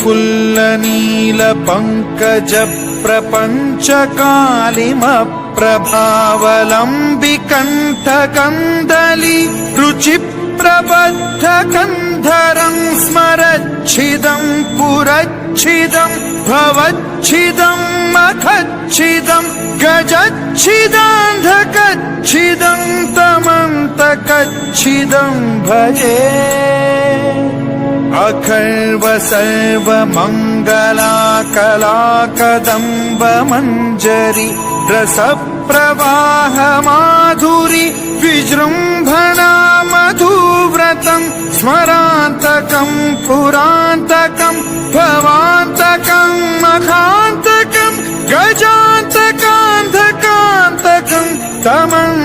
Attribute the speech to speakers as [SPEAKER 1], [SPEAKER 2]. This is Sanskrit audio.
[SPEAKER 1] फुल्लनीलपङ्कजप्रपञ्चकालिमप्रभावलम्बिकण्ठकन्दली रुचिप्रबद्धकन्धरं स्मरच्छिदं पुरच्छिदं भवच्छिदं मखच्छिदं गजच्छिदान्धकच्छिदं तमन्तकच्छिदं भजे। अखर्व सर्वमङ्गलाकलाकदम्बमञ्जरी रसप्रवाह माधुरी विजृम्भणा मधुव्रतं स्मरान्तकं पुरान्तकं भवान्तकं मखान्तकं गजान्तकान्धकान्तकं तमन्तकं